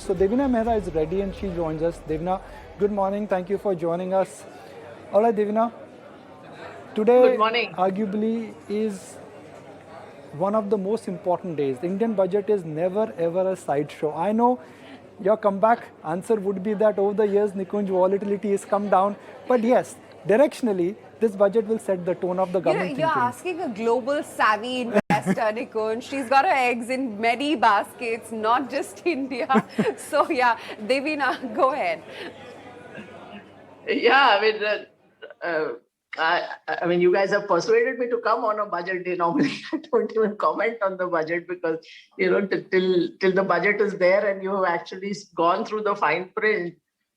So Devina Mehra is ready and she joins us. Devina, good morning. Thank you for joining us. All right, Devina. Today, good morning. Arguably, is one of the most important days. The Indian budget is never ever a sideshow. I know your comeback answer would be that over the years, Nikunj, volatility has come down. But yes, directionally, this budget will set the tone of the government You're thinking. asking a global savvy investor, Nikunj. She's got her eggs in many baskets, not just India. So yeah, Devina, go ahead. Yeah, I mean, you guys have persuaded me to come on a budget day. Normally, I don't even comment on the budget because, till the budget is there and you have actually gone through the fine print,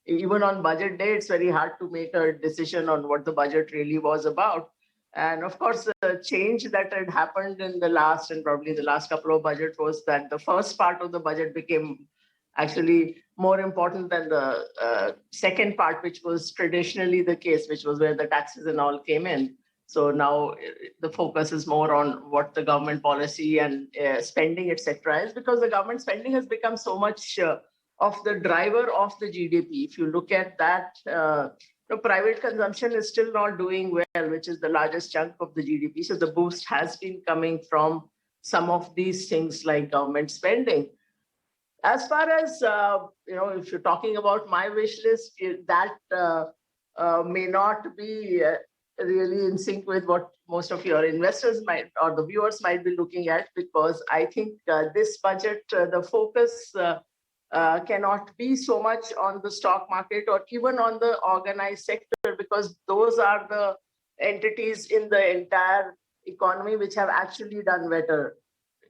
even on budget day, it's very hard to make a decision on what the budget really was about. And of course, the change that had happened in the last and probably the last couple of budgets was that the first part of the budget became actually more important than the second part, which was traditionally the case, which was where the taxes and all came in. So now the focus is more on what the government policy and spending, etc., is, because the government spending has become so much of the driver of the GDP. If you look at that, private consumption is still not doing well, which is the largest chunk of the GDP. So the boost has been coming from some of these things like government spending. As far as, if you're talking about my wish list, that may not be really in sync with what most of your investors might or the viewers might be looking at, because I think this budget, the focus cannot be so much on the stock market or even on the organized sector, because those are the entities in the entire economy which have actually done better.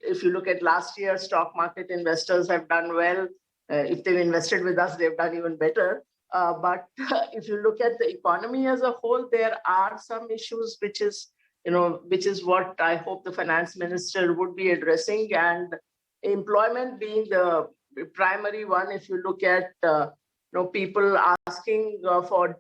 If you look at last year, stock market investors have done well. If they've invested with us, they've done even better. But if you look at the economy as a whole, there are some issues which is what I hope the finance minister would be addressing, and employment being the primary one. If you look at people asking for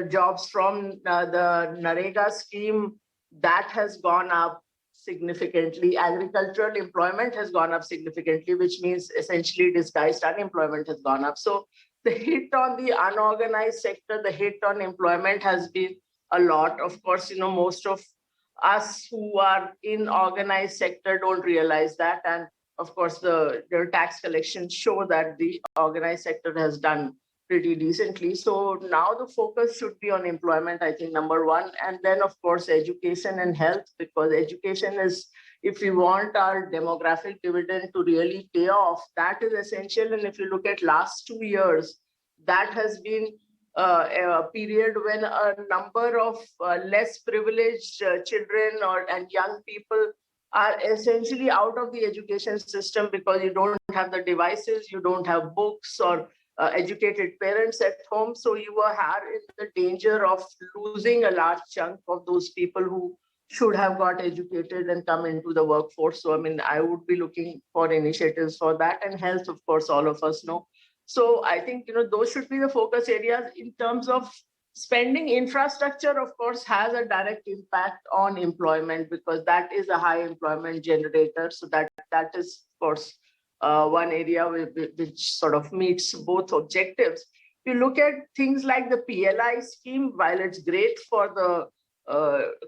jobs from the Narega scheme, that has gone up significantly. Agricultural employment has gone up significantly, which means essentially disguised unemployment has gone up. So the hit on the unorganized sector, the hit on employment has been a lot. Of course, most of us who are in organized sector don't realize that. And of course, the tax collections show that the organized sector has done pretty decently. So now the focus should be on employment, I think, number one. And then, of course, education and health, because education is, if we want our demographic dividend to really pay off, that is essential. And if you look at last 2 years, that has been a period when a number of less privileged children and young people are essentially out of the education system, because you don't have the devices, you don't have books or educated parents at home. So you are in the danger of losing a large chunk of those people who should have got educated and come into the workforce. So, I mean, I would be looking for initiatives for that. And health, of course, all of us know. So I think, those should be the focus areas. In terms of spending, infrastructure, of course, has a direct impact on employment, because that is a high employment generator. So that is, of course, one area which sort of meets both objectives. If you look at things like the PLI scheme, while it's great for the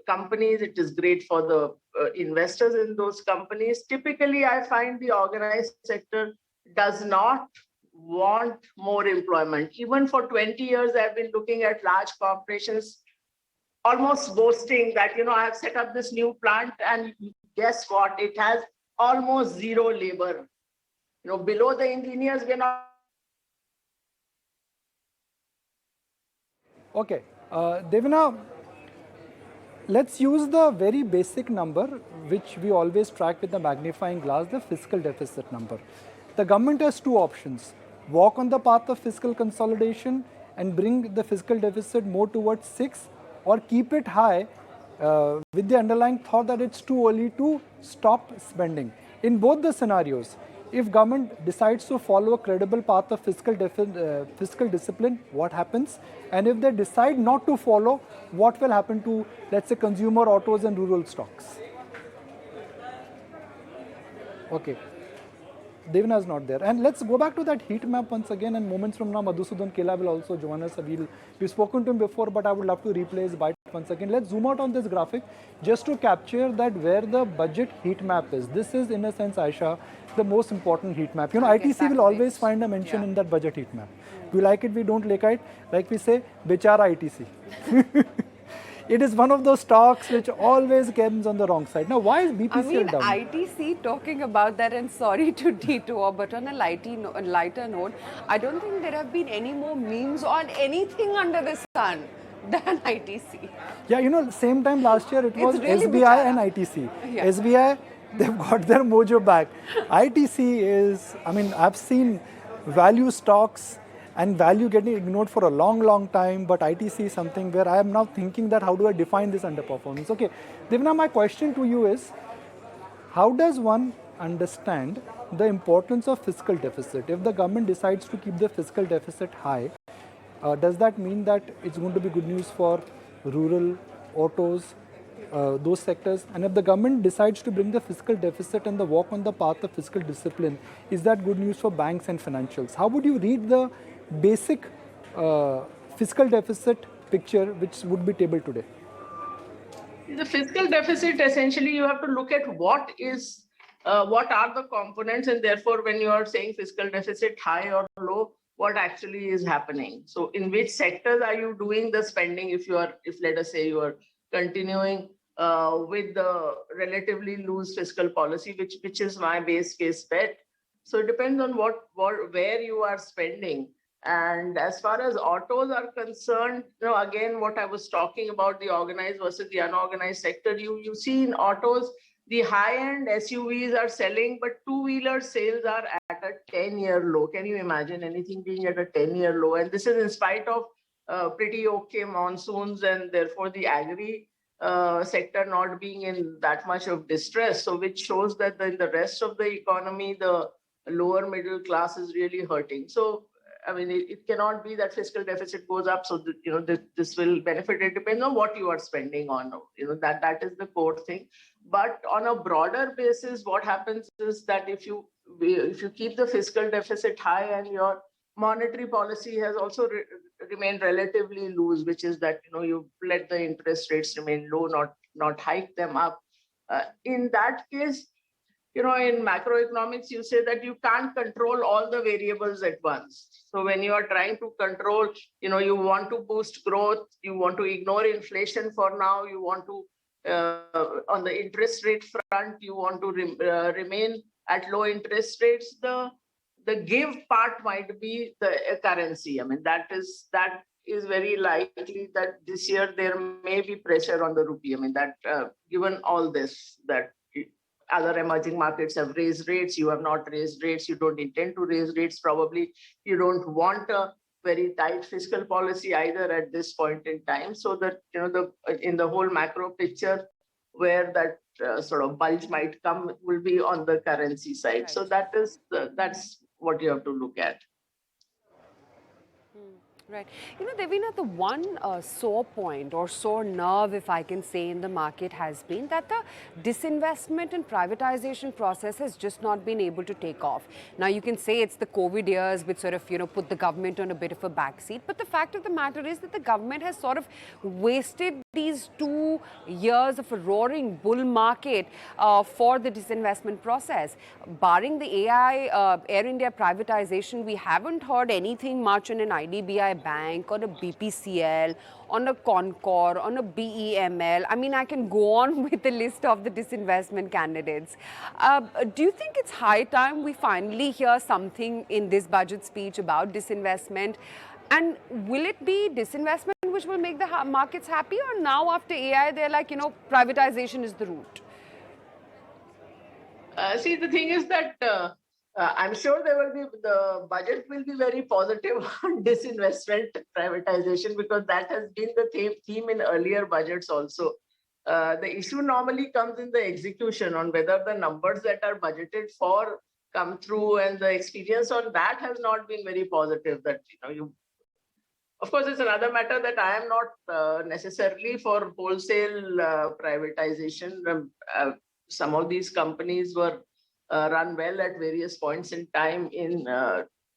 companies, it is great for the investors in those companies. Typically, I find the organized sector does not want more employment. Even for 20 years, I've been looking at large corporations almost boasting that, I have set up this new plant, and guess what? It has almost zero labor. Below the engineers, we're not. Okay, Devina, let's use the very basic number, which we always track with the magnifying glass, the fiscal deficit number. The government has two options: walk on the path of fiscal consolidation and bring the fiscal deficit more towards 6, or keep it high with the underlying thought that it's too early to stop spending. In both the scenarios, if government decides to follow a credible path of fiscal discipline, what happens? And if they decide not to follow, what will happen to, let's say, consumer autos and rural stocks? Okay. Devina is not there. And let's go back to that heat map once again, and moments from now, Madhusudan Kela will also join us. We've spoken to him before, but I would love to replay his bite once again. Let's zoom out on this graphic just to capture that where the budget heat map is. This is, in a sense, Aisha, the most important heat map. You know, ITC will always find a mention in that budget heat map. We like it, we don't like it. Like we say, Bechara ITC. It is one of those stocks which always comes on the wrong side. Now, why is BPCL down? ITC talking about that, and sorry to detour, but on a lighter note, I don't think there have been any more memes on anything under the sun than ITC. Yeah, you know, same time last year it was really SBI and ITC. Yeah. SBI, they've got their mojo back. ITC is, I mean, I've seen value stocks and value getting ignored for a long, long time, but ITC is something where I am now thinking that how do I define this underperformance? Okay, Devina, my question to you is, how does one understand the importance of fiscal deficit? If the government decides to keep the fiscal deficit high, does that mean that it's going to be good news for rural, autos, those sectors? And if the government decides to bring the fiscal deficit and the walk on the path of fiscal discipline, is that good news for banks and financials? How would you read the basic fiscal deficit picture which would be tabled today? The fiscal deficit, essentially, you have to look at what are the components, and therefore, when you are saying fiscal deficit high or low, what actually is happening. So in which sectors are you doing the spending if let us say you are continuing with the relatively loose fiscal policy, which is my base case bet. So it depends on where you are spending. And as far as autos are concerned, you know, again, what I was talking about, the organized versus the unorganized sector, you see in autos, the high-end SUVs are selling, but two-wheeler sales are at a 10-year low. Can you imagine anything being at a 10-year low? And this is in spite of pretty okay monsoons, and therefore the agri sector not being in that much of distress. So which shows that in the rest of the economy, the lower middle class is really hurting. So I mean, it cannot be that fiscal deficit goes up, so that, you know, this will benefit. It depends on what you are spending on. You know, that is the core thing. But on a broader basis, what happens is that if you keep the fiscal deficit high and your monetary policy has also remained relatively loose, which is that, you know, you let the interest rates remain low, not hike them up. In that case, you know, in macroeconomics, you say that you can't control all the variables at once. So when you are trying to control, you know, you want to boost growth, you want to ignore inflation for now, you want to, on the interest rate front, you want to remain at low interest rates. The give part might be the currency. I mean, that is very likely that this year there may be pressure on the rupee. I mean, that given all this, that other emerging markets have raised rates, you have not raised rates, you don't intend to raise rates, probably you don't want a very tight fiscal policy either at this point in time. So that, you know, in the whole macro picture, where that sort of bulge might come will be on the currency side. Right. So that's what you have to look at. Right. You know, Devina, the one sore point or sore nerve, if I can say, in the market has been that the disinvestment and privatization process has just not been able to take off. Now, you can say it's the COVID years which sort of, you know, put the government on a bit of a backseat. But the fact of the matter is that the government has sort of wasted these 2 years of a roaring bull market for the disinvestment process. Barring the Air India privatization, we haven't heard anything much on an IDBI bank, on a BPCL, on a Concor, on a BEML. I mean, I can go on with the list of the disinvestment candidates. Do you think it's high time we finally hear something in this budget speech about disinvestment? And will it be disinvestment which will make the markets happy, or now after AI, they're like, you know, privatization is the route? See, the thing is that I'm sure the budget will be very positive on disinvestment privatization, because that has been the theme in earlier budgets also. The issue normally comes in the execution on whether the numbers that are budgeted for come through, and the experience on that has not been very positive. That, you know, of course, it's another matter that I am not necessarily for wholesale privatization. Some of these companies were run well at various points in time in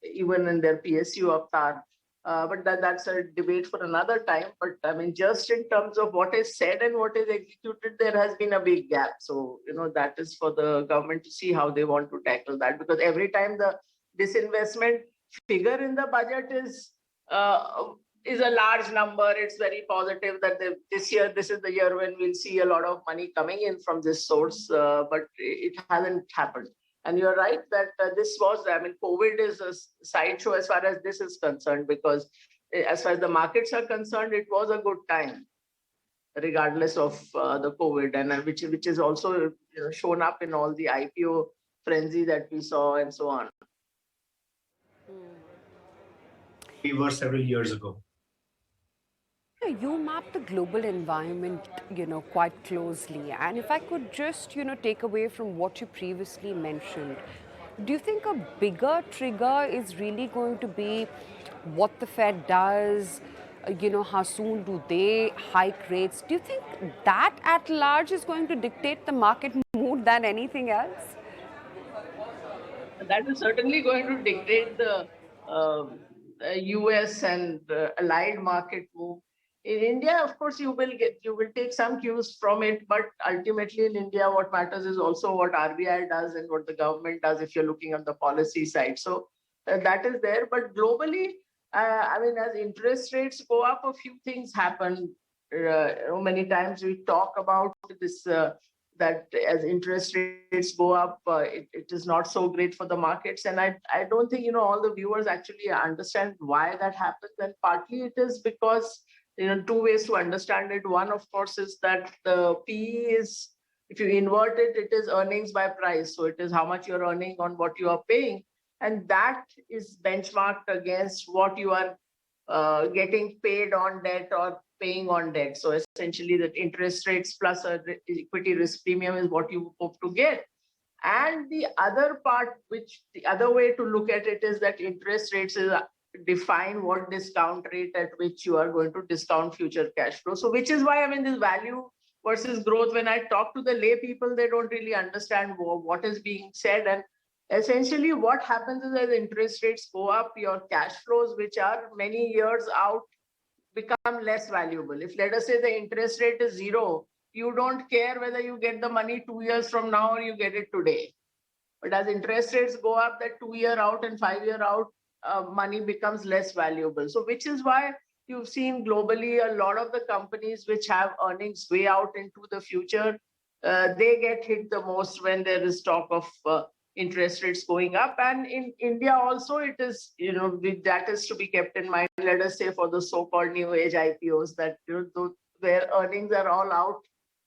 even in their PSU avatar. But that's a debate for another time. But I mean, just in terms of what is said and what is executed, there has been a big gap. So, that is for the government to see how they want to tackle that. Because every time the disinvestment figure in the budget is a large number, it's very positive that this year, this is the year when we'll see a lot of money coming in from this source, but it hasn't happened. And you're right that COVID is a sideshow as far as this is concerned, because as far as the markets are concerned, it was a good time, regardless of the COVID, and which is also shown up in all the IPO frenzy that we saw and so on. We were several years ago. You map the global environment, quite closely. And if I could just, take away from what you previously mentioned, do you think a bigger trigger is really going to be what the Fed does? How soon do they hike rates? Do you think that at large is going to dictate the market mood than anything else? That is certainly going to dictate the US and allied market move. In India, of course, you will take some cues from it, but ultimately in India, what matters is also what RBI does and what the government does if you're looking on the policy side. So that is there. But globally, as interest rates go up, a few things happen. Many times we talk about this, that as interest rates go up, it is not so great for the markets. And I don't think, all the viewers actually understand why that happens. And partly it is because two ways to understand it. One, of course, is that the PE is, if you invert it, it is earnings by price. So it is how much you're earning on what you are paying. And that is benchmarked against what you are getting paid on debt or paying on debt. So essentially that interest rates plus a equity risk premium is what you hope to get. And the other part, the other way to look at it is that interest rates define what discount rate at which you are going to discount future cash flow. So which is why, this value versus growth, when I talk to the lay people, they don't really understand what is being said. And essentially what happens is as interest rates go up, your cash flows, which are many years out, become less valuable. If let us say the interest rate is zero, you don't care whether you get the money 2 years from now or you get it today. But as interest rates go up, that 2 year out and 5 year out, money becomes less valuable. So which is why you've seen globally a lot of the companies which have earnings way out into the future, they get hit the most when there is talk of interest rates going up. And in India also, it is, that is to be kept in mind. Let us say for the so-called new age IPOs that their earnings are all out,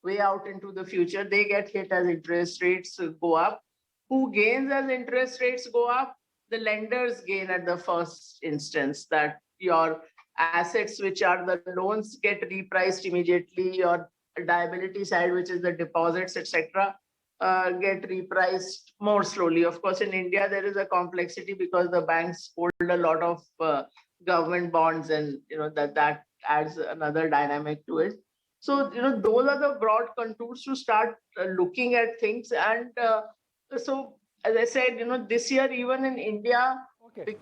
way out into the future, they get hit as interest rates go up. Who gains as interest rates go up? The lenders gain at the first instance, that your assets, which are the loans, get repriced immediately. Your liability side, which is the deposits, etc., get repriced more slowly. Of course, in India, there is a complexity because the banks hold a lot of government bonds, and that adds another dynamic to it. So, those are the broad contours to start looking at things. And so, as I said, this year, even in India, Okay.